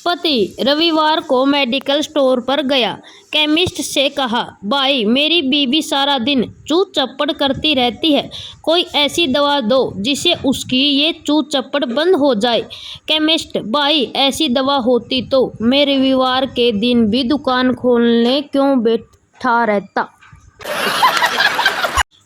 पति रविवार को मेडिकल स्टोर पर गया। केमिस्ट से कहा, भाई मेरी बीवी सारा दिन चू चप्पड़ करती रहती है, कोई ऐसी दवा दो जिससे उसकी ये चू चप्पड़ बंद हो जाए। केमिस्ट, भाई ऐसी दवा होती तो मैं रविवार के दिन भी दुकान खोलने क्यों बैठा रहता।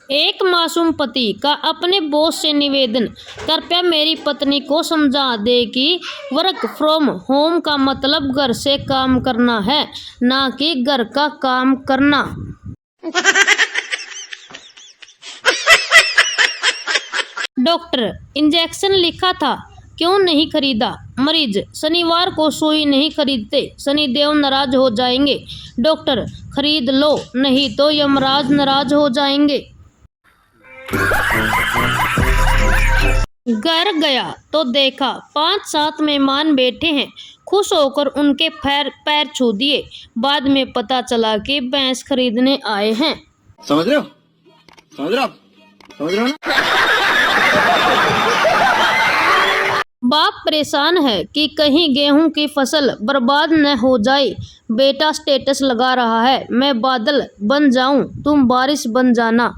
एक मासूम पति का अपने बॉस से निवेदन, कृपया मेरी पत्नी को समझा दे कि वर्क फ्रॉम होम का मतलब घर से काम करना है, ना कि घर का काम करना। डॉक्टर, इंजेक्शन लिखा था, क्यों नहीं खरीदा। मरीज, शनिवार को सुई नहीं खरीदते, शनिदेव नाराज हो जाएंगे। डॉक्टर, खरीद लो, नहीं तो यमराज नाराज हो जाएंगे। घर गया तो देखा 5-7 मेहमान बैठे हैं, खुश होकर उनके पैर छू दिए। बाद में पता चला कि भैंस खरीदने आए हैं। समझ रहे हो ना? बाप परेशान है कि कहीं गेहूं की फसल बर्बाद न हो जाए। बेटा स्टेटस लगा रहा है, मैं बादल बन जाऊं, तुम बारिश बन जाना।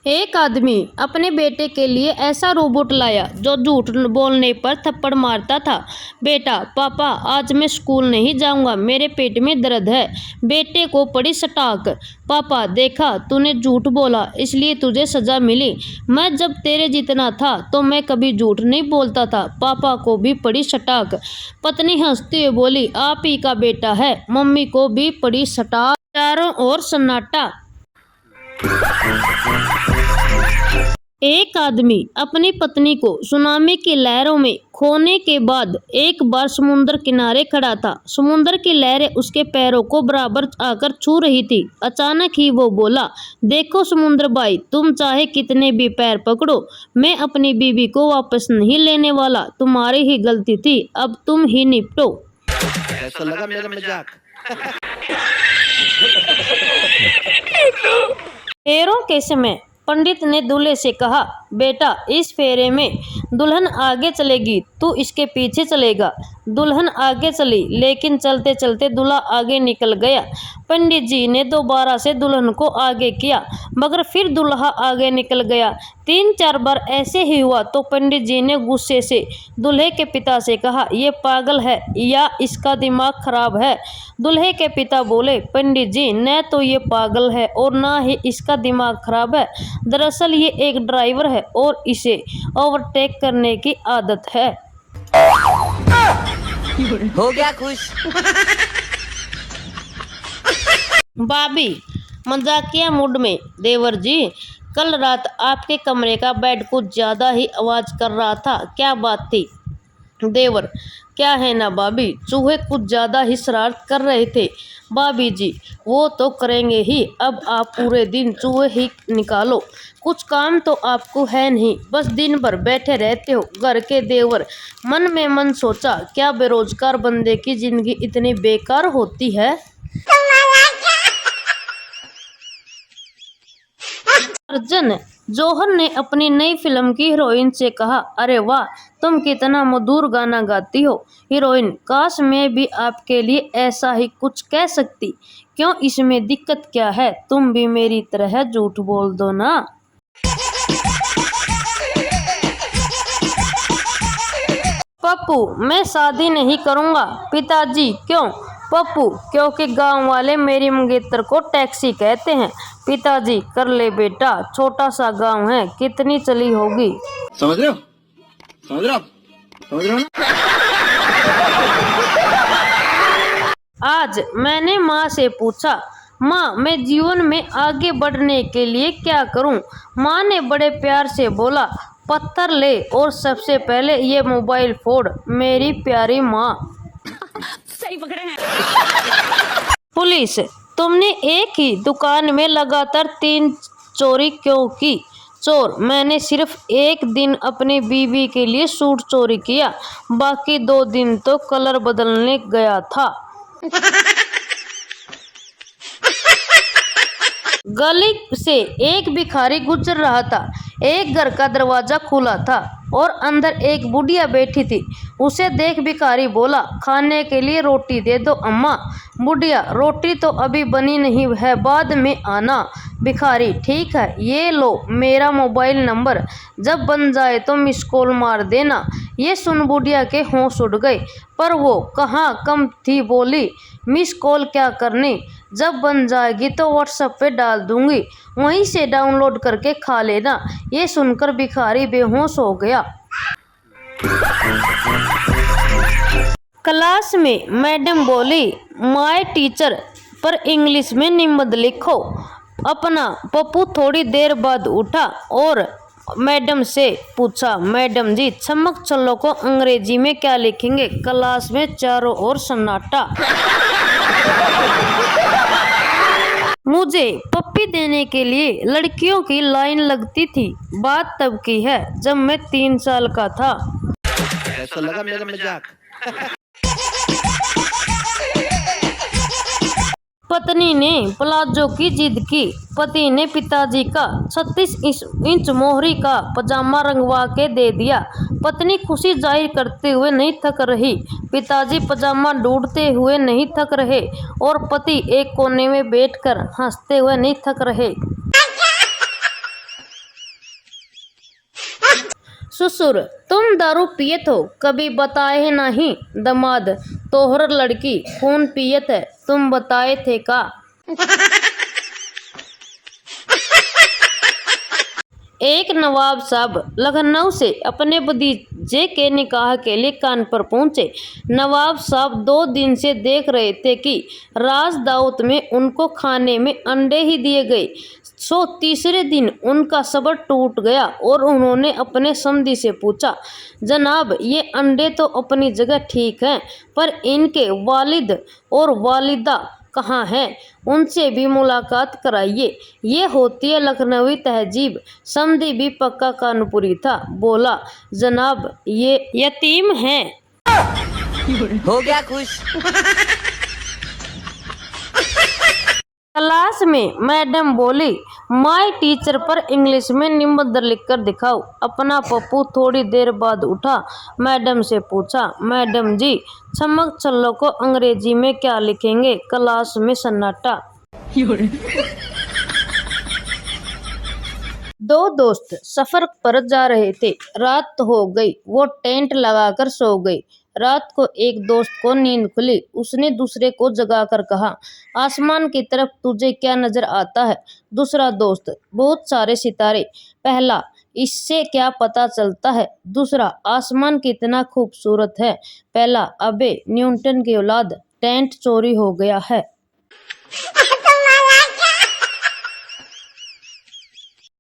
एक आदमी अपने बेटे के लिए ऐसा रोबोट लाया जो झूठ बोलने पर थप्पड़ मारता था। बेटा, पापा आज मैं स्कूल नहीं जाऊंगा, मेरे पेट में दर्द है। बेटे को पड़ी सटाक, पापा देखा तूने झूठ बोला इसलिए तुझे सजा मिली। मैं जब तेरे जितना था तो मैं कभी झूठ नहीं बोलता था। पापा को भी पड़ी सटाक। पत्नी हंसती हुई बोली, आप ही का बेटा है। मम्मी को भी पड़ी सटाक। चारों ओर सन्नाटा। एक आदमी अपनी पत्नी को सुनामी की लहरों में खोने के बाद एक बार समुद्र किनारे खड़ा था। समुद्र की लहरें उसके पैरों को बराबर आकर छू रही थी। अचानक ही वो बोला, देखो समुद्र भाई, तुम चाहे कितने भी पैर पकड़ो, मैं अपनी बीवी को वापस नहीं लेने वाला। तुम्हारी ही गलती थी, अब तुम ही निपटो। कैसा लगा मेरा मजाक? फेरों के समय पंडित ने दूल्हे से कहा, बेटा इस फेरे में दुल्हन आगे चलेगी, तू इसके पीछे चलेगा। दुल्हन आगे चली, लेकिन चलते चलते दूल्हा आगे निकल गया। पंडित जी ने दोबारा से दुल्हन को आगे किया, मगर फिर दूल्हा आगे निकल गया। 3-4 बार ऐसे ही हुआ तो पंडित जी ने गुस्से से दूल्हे के पिता से कहा, ये पागल है या इसका दिमाग खराब है। दूल्हे के पिता बोले, पंडित जी न तो ये पागल है और ना ही इसका दिमाग खराब है, दरअसल ये एक ड्राइवर है और इसे ओवरटेक करने की आदत है। हो गया खुश। भाभी मजाकिया मूड में, देवर जी कल रात आपके कमरे का बेड कुछ ज्यादा ही आवाज कर रहा था, क्या बात थी। देवर, क्या है ना भाभी, चूहे कुछ ज्यादा ही शरारत कर रहे थे। भाभी जी, वो तो करेंगे ही, अब आप पूरे दिन चूहे ही निकालो, कुछ काम तो आपको है नहीं, बस दिन भर बैठे रहते हो घर के। देवर मन में मन सोचा, क्या बेरोजगार बंदे की जिंदगी इतनी बेकार होती है। अर्जुन जौहर ने अपनी नई फिल्म की हीरोइन से कहा, अरे वाह तुम कितना मधुर गाना गाती हो। हीरोइन, काश मैं भी आपके लिए ऐसा ही कुछ कह सकती। क्यों, इसमें दिक्कत क्या है, तुम भी मेरी तरह झूठ बोल दो ना। पप्पू, मैं शादी नहीं करूँगा। पिताजी, क्यों। पप्पू, क्योंकि गांव वाले मेरी मंगेतर को टैक्सी कहते हैं। पिताजी, कर ले बेटा, छोटा सा गांव है, कितनी चली होगी। समझ रहे हो ना? आज मैंने माँ से पूछा, माँ मैं जीवन में आगे बढ़ने के लिए क्या करूँ। माँ ने बड़े प्यार से बोला, पत्थर ले और सबसे पहले ये मोबाइल फोड़, मेरी प्यारी माँ। सही पकड़े हैं। पुलिस, तुमने एक ही दुकान में लगातार 3 चोरी क्यों की। चोर, मैंने सिर्फ एक दिन अपनी बीवी के लिए सूट चोरी किया, बाकी 2 दिन तो कलर बदलने गया था। गली से एक भिखारी गुजर रहा था। एक घर का दरवाजा खुला था। और अंदर एक बुढ़िया बैठी थी। उसे देख भिखारी बोला, खाने के लिए रोटी दे दो अम्मा। बुढ़िया, रोटी तो अभी बनी नहीं है, बाद में आना। भिखारी, ठीक है, ये लो मेरा मोबाइल नंबर, जब बन जाए तो मिस कॉल मार देना। ये सुन बुढ़िया के होश उड़ गए, पर वो कहाँ कम थी, बोली, मिस कॉल क्या करनी, जब बन जाएगी तो व्हाट्सएप पे डाल दूंगी, वहीं से डाउनलोड करके खा लेना। ये सुनकर भिखारी बेहोश हो गया। क्लास में मैडम बोली, माय टीचर पर इंग्लिश में निबंध लिखो। अपना पप्पू थोड़ी देर बाद उठा और मैडम से पूछा, मैडम जी चमक चलो को अंग्रेजी में क्या लिखेंगे? क्लास में चारों ओर सन्नाटा। मुझे पप्पी देने के लिए लड़कियों की लाइन लगती थी। बात तब की है जब मैं 3 साल का था। कैसा लगा मेरा मजाक? पत्नी ने प्लाजो की जिद की। पति ने पिताजी का 36 इंच मोहरी का पजामा रंगवा के दे दिया। पत्नी खुशी जाहिर करते हुए नहीं थक रही, पिताजी पजामा ढूंढते हुए नहीं थक रहे और पति एक कोने में बैठकर हंसते हुए नहीं थक रहे। ससुर, तुम दारू पियत हो, कभी बताए नहीं। दमाद, तोहर लड़की खून पियत है, तुम बताए थे का? एक नवाब साहब लखनऊ से अपने भतीजे के निकाह के लिए कानपुर पहुंचे। नवाब साहब 2 दिन से देख रहे थे कि राज दावत में उनको खाने में अंडे ही दिए गए। सो तीसरे दिन उनका सब्र टूट गया और उन्होंने अपने समधी से पूछा, जनाब ये अंडे तो अपनी जगह ठीक हैं, पर इनके वालिद और वालिदा कहाँ हैं? उनसे भी मुलाकात कराइए। ये होती है लखनवी तहजीब। समधी भी पक्का कानपुरी था, बोला, जनाब ये यतीम हैं। हो गया खुश। क्लास में मैडम बोली, माय टीचर पर इंग्लिश में निबंध लिखकर दिखाओ। अपना पप्पू थोड़ी देर बाद उठा, मैडम से पूछा, मैडम जी चमक चलो को अंग्रेजी में क्या लिखेंगे? क्लास में सन्नाटा। 2 दोस्त सफर पर जा रहे थे। रात हो गई, वो टेंट लगाकर सो गए। रात को एक दोस्त को नींद खुली। उसने दूसरे को जगाकर कहा, आसमान की तरफ तुझे क्या नजर आता है? दूसरा दोस्त, बहुत सारे सितारे। पहला, इससे क्या पता चलता है? दूसरा, आसमान कितना खूबसूरत है। पहला, अबे न्यूटन की औलाद, टेंट चोरी हो गया है।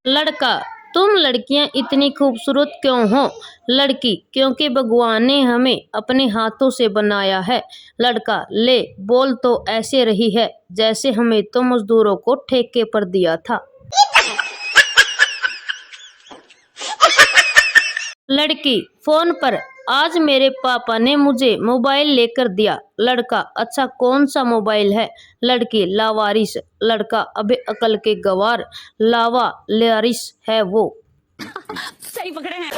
लड़का, तुम लड़कियां इतनी खूबसूरत क्यों हो? लड़की, क्योंकि भगवान ने हमें अपने हाथों से बनाया है। लड़का, ले बोल तो ऐसे रही है जैसे हमें तो मजदूरों को ठेके पर दिया था। लड़की फोन पर, आज मेरे पापा ने मुझे मोबाइल लेकर दिया। लड़का, अच्छा कौन सा मोबाइल है? लड़की, लावारिस। लड़का, अबे अकल के गवार, लावा लारिस है वो। सही पकड़े हैं।